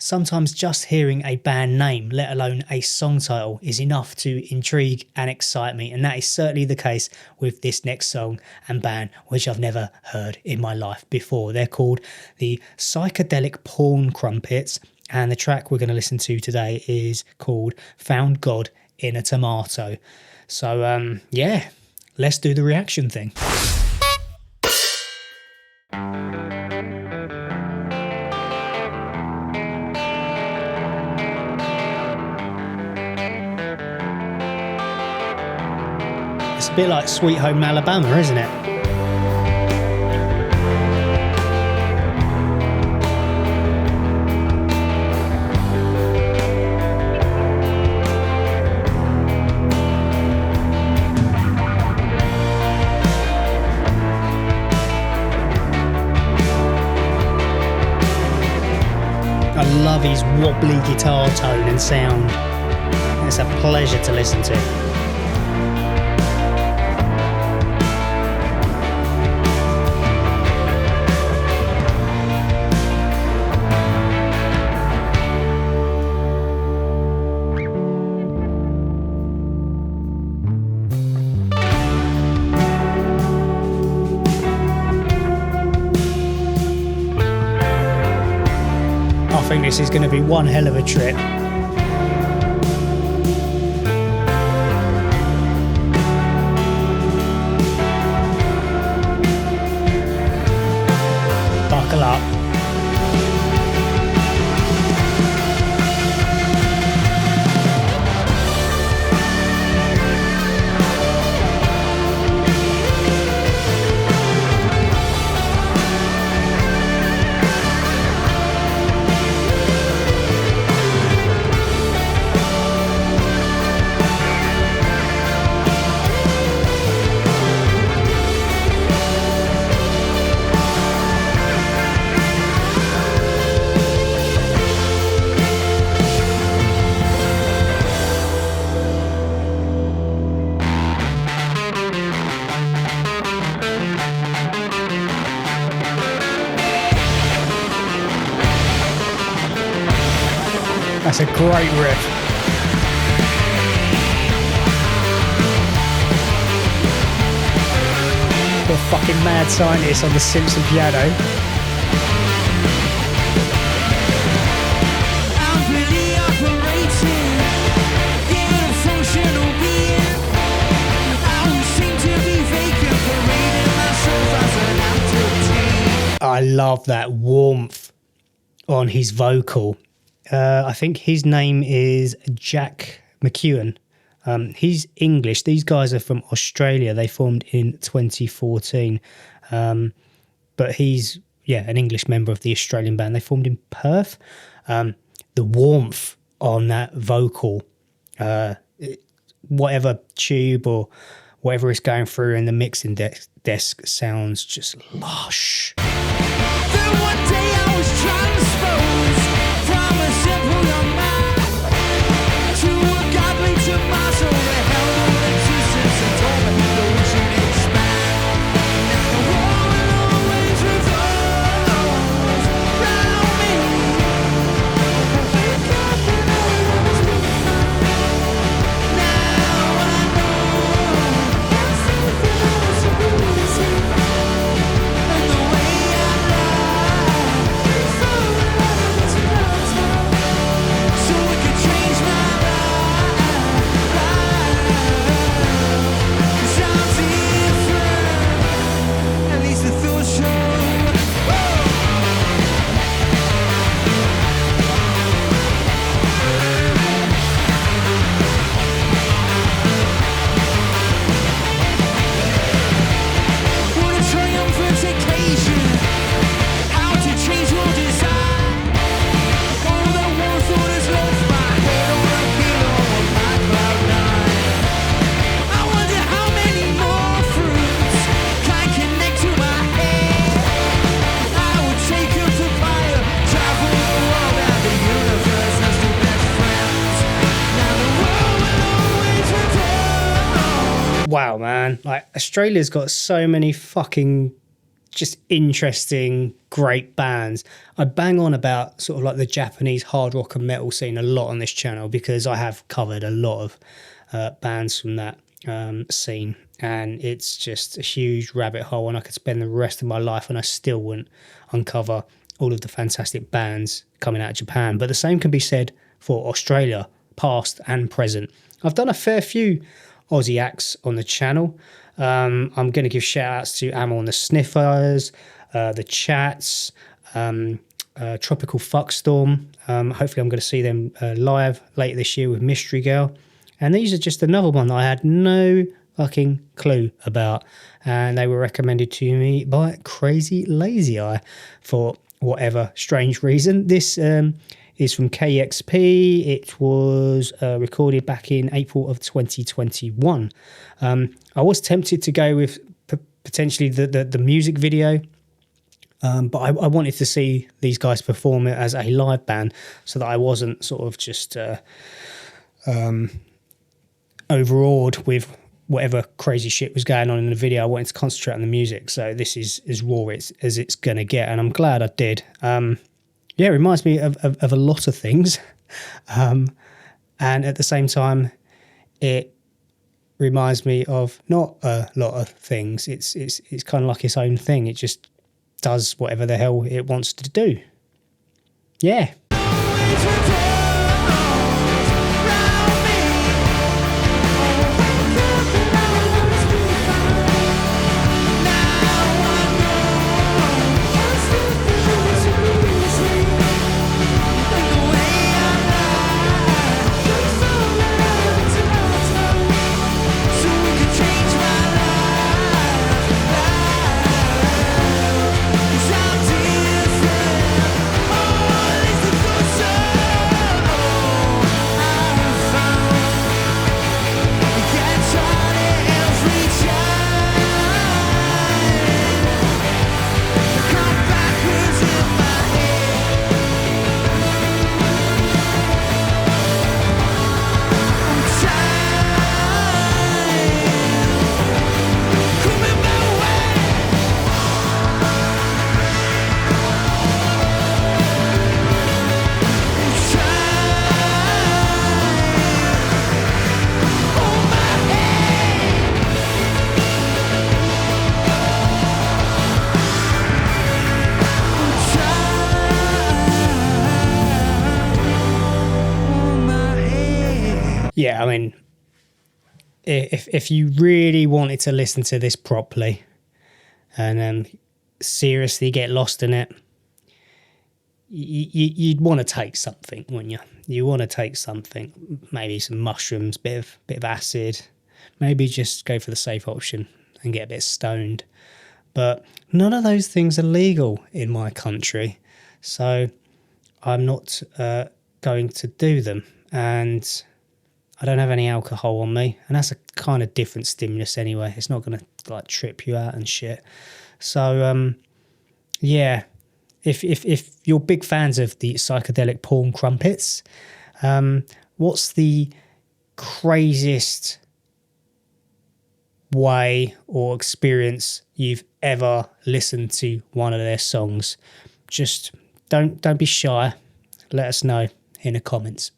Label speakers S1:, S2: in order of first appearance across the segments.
S1: Sometimes just hearing a band name, let alone a song title, is enough to intrigue and excite me, and that is certainly the case with this next song and band, which I've never heard in my life before. They're called the Psychedelic Crumpets, and the track we're going to listen to today is called Found God in a Tomato. So, yeah, let's do the reaction thing. It's a bit like Sweet Home Alabama, isn't it? I love his wobbly guitar tone and sound. It's a pleasure to listen to. I think this is going to be one hell of a trip. Buckle up. That's a great riff. Got a fucking mad scientist on the Simpson piano. I love that warmth on his vocal. I think his name is Jack McEwen. He's English. These guys are from Australia. They formed in 2014. But he's, an English member of the Australian band. They formed in Perth. The warmth on that vocal, whatever tube or whatever it's going through in the mixing desk sounds just lush.
S2: Then one day I was transposed from a simple young man to a godly tomato that held all existence and told me the ocean expand. Now the world always revolves round me. I wake up and all is fine. Now I know that's something else to lose. And the way I lie is so so we could change my life. 'Cause I'm different. At least the thought show. What a triumphant occasion. How to change your design. All that one thought is left my head on a pillow on my cloud nine. I wonder how many more fruits can connect to my head. I would take a papaya, travel the world and the universe as the best friends. Now the world will always return.
S1: Wow, man. Like, Australia's got so many fucking just interesting, great bands. I bang on about sort of like the Japanese hard rock and metal scene a lot on this channel because I have covered a lot of bands from that scene, and it's just a huge rabbit hole, and I could spend the rest of my life and I still wouldn't uncover all of the fantastic bands coming out of Japan. But the same can be said for Australia, past and present. I've done a fair few Aussie acts on the channel. I'm going to give shout outs to Amel and the Sniffers, the Chats, Tropical Fuckstorm. Hopefully I'm going to see them live later this year with Mystery Girl. And these are just another one that I had no fucking clue about. And they were recommended to me by Crazy Lazy Eye for whatever strange reason. This is from KEXP. It was recorded back in April of 2021. I was tempted to go with potentially the music video, but I wanted to see these guys perform it as a live band so that I wasn't sort of just overawed with whatever crazy shit was going on in the video. I wanted to concentrate on the music, so this is as raw as it's going to get, and I'm glad I did. Yeah, it reminds me of a lot of things, and at the same time, it reminds me of not a lot of things. It's kind of like its own thing. It just does whatever the hell it wants to do. Yeah. Yeah, I mean, if you really wanted to listen to this properly and seriously get lost in it, you'd want to take something, wouldn't you? You want to take something, maybe some mushrooms, bit of acid, maybe just go for the safe option and get a bit stoned. But none of those things are legal in my country, so I'm not going to do them. And I don't have any alcohol on me, and that's a kind of different stimulus anyway. It's not going to like trip you out and shit. So yeah, if you're big fans of the psychedelic porn Crumpets, what's the craziest way or experience you've ever listened to one of their songs? Just don't be shy. Let us know in the comments.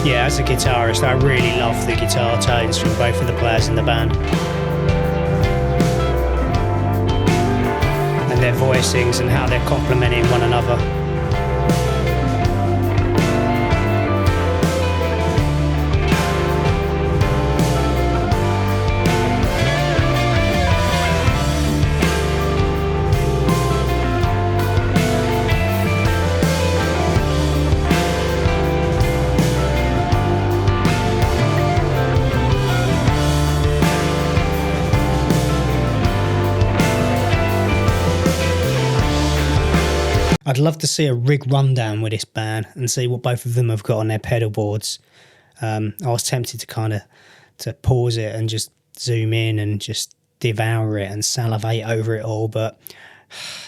S1: Yeah, as a guitarist, I really love the guitar tones from both of the players in the band. And their voicings and how they're complementing one another. I'd love to see a rig rundown with this band and see what both of them have got on their pedal boards. I was tempted to kind of to pause it and just zoom in and just devour it and salivate over it all, but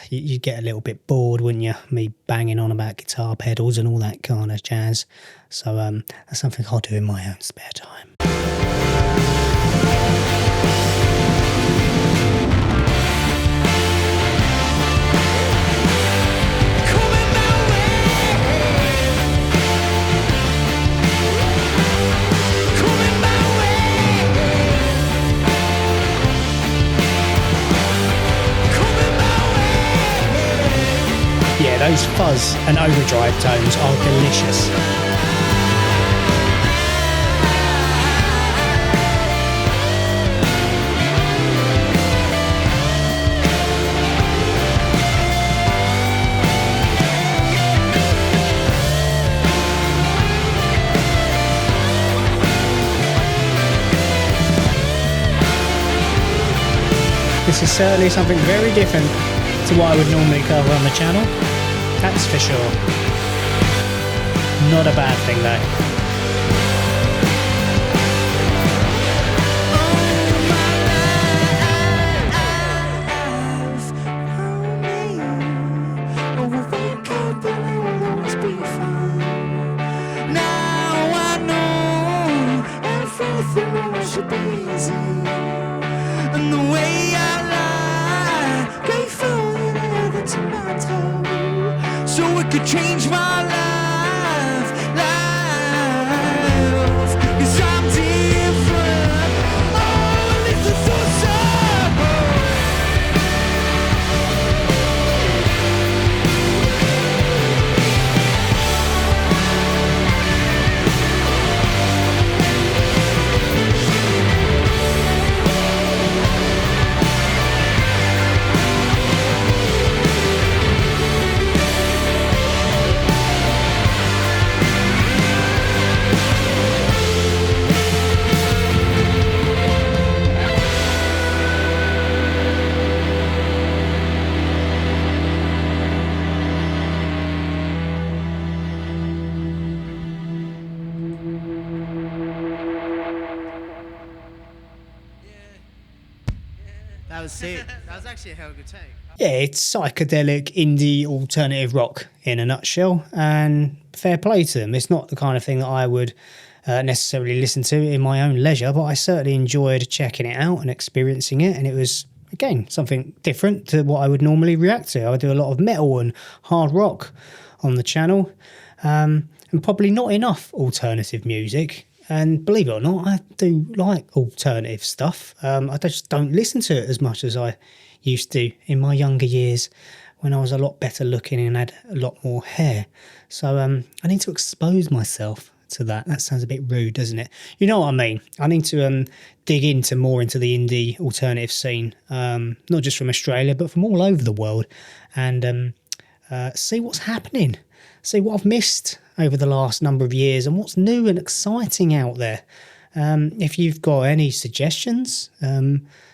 S1: you'd get a little bit bored, wouldn't you? Me banging on about guitar pedals and all that kind of jazz. So that's something I'll do in my own spare time. Yeah, those fuzz and overdrive tones are delicious. This is certainly something very different to what I would normally cover on the channel. That's for sure. Not a bad thing though.
S2: Could change my life, 'cause I'm different. Oh, this is so sad.
S3: That was sick. That was actually a hell of a good take.
S1: Yeah, it's psychedelic indie alternative rock in a nutshell, and fair play to them. It's not the kind of thing that I would necessarily listen to in my own leisure, but I certainly enjoyed checking it out and experiencing it, and it was, again, something different to what I would normally react to. I do a lot of metal and hard rock on the channel, and probably not enough alternative music. And believe it or not, I do like alternative stuff. I just don't listen to it as much as I used to in my younger years when I was a lot better looking and had a lot more hair. So I need to expose myself to that. That sounds a bit rude, doesn't it? You know what I mean? I need to dig more into the indie alternative scene, not just from Australia, but from all over the world, and see what's happening, see what I've missed over the last number of years and what's new and exciting out there. If you've got any suggestions,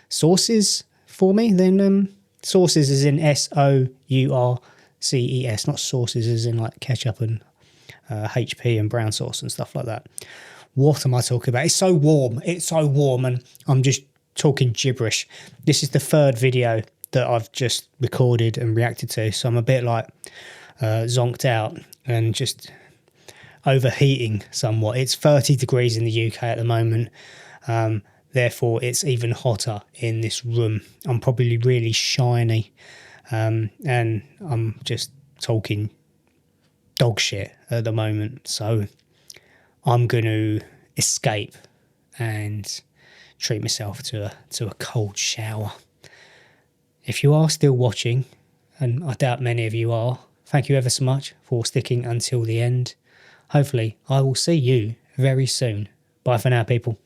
S1: sources for me, then sources as in SOURCES, not sauces as in like ketchup and HP and brown sauce and stuff like that. What am I talking about? It's so warm, and I'm just talking gibberish. This is the third video that I've just recorded and reacted to, so I'm a bit like zonked out and just overheating somewhat. It's 30 degrees in the UK at the moment, therefore it's even hotter in this room. I'm probably really shiny, and I'm just talking dog shit at the moment, so I'm going to escape and treat myself to a cold shower. If you are still watching, and I doubt many of you are, thank you ever so much for sticking until the end. Hopefully, I will see you very soon. Bye for now, people.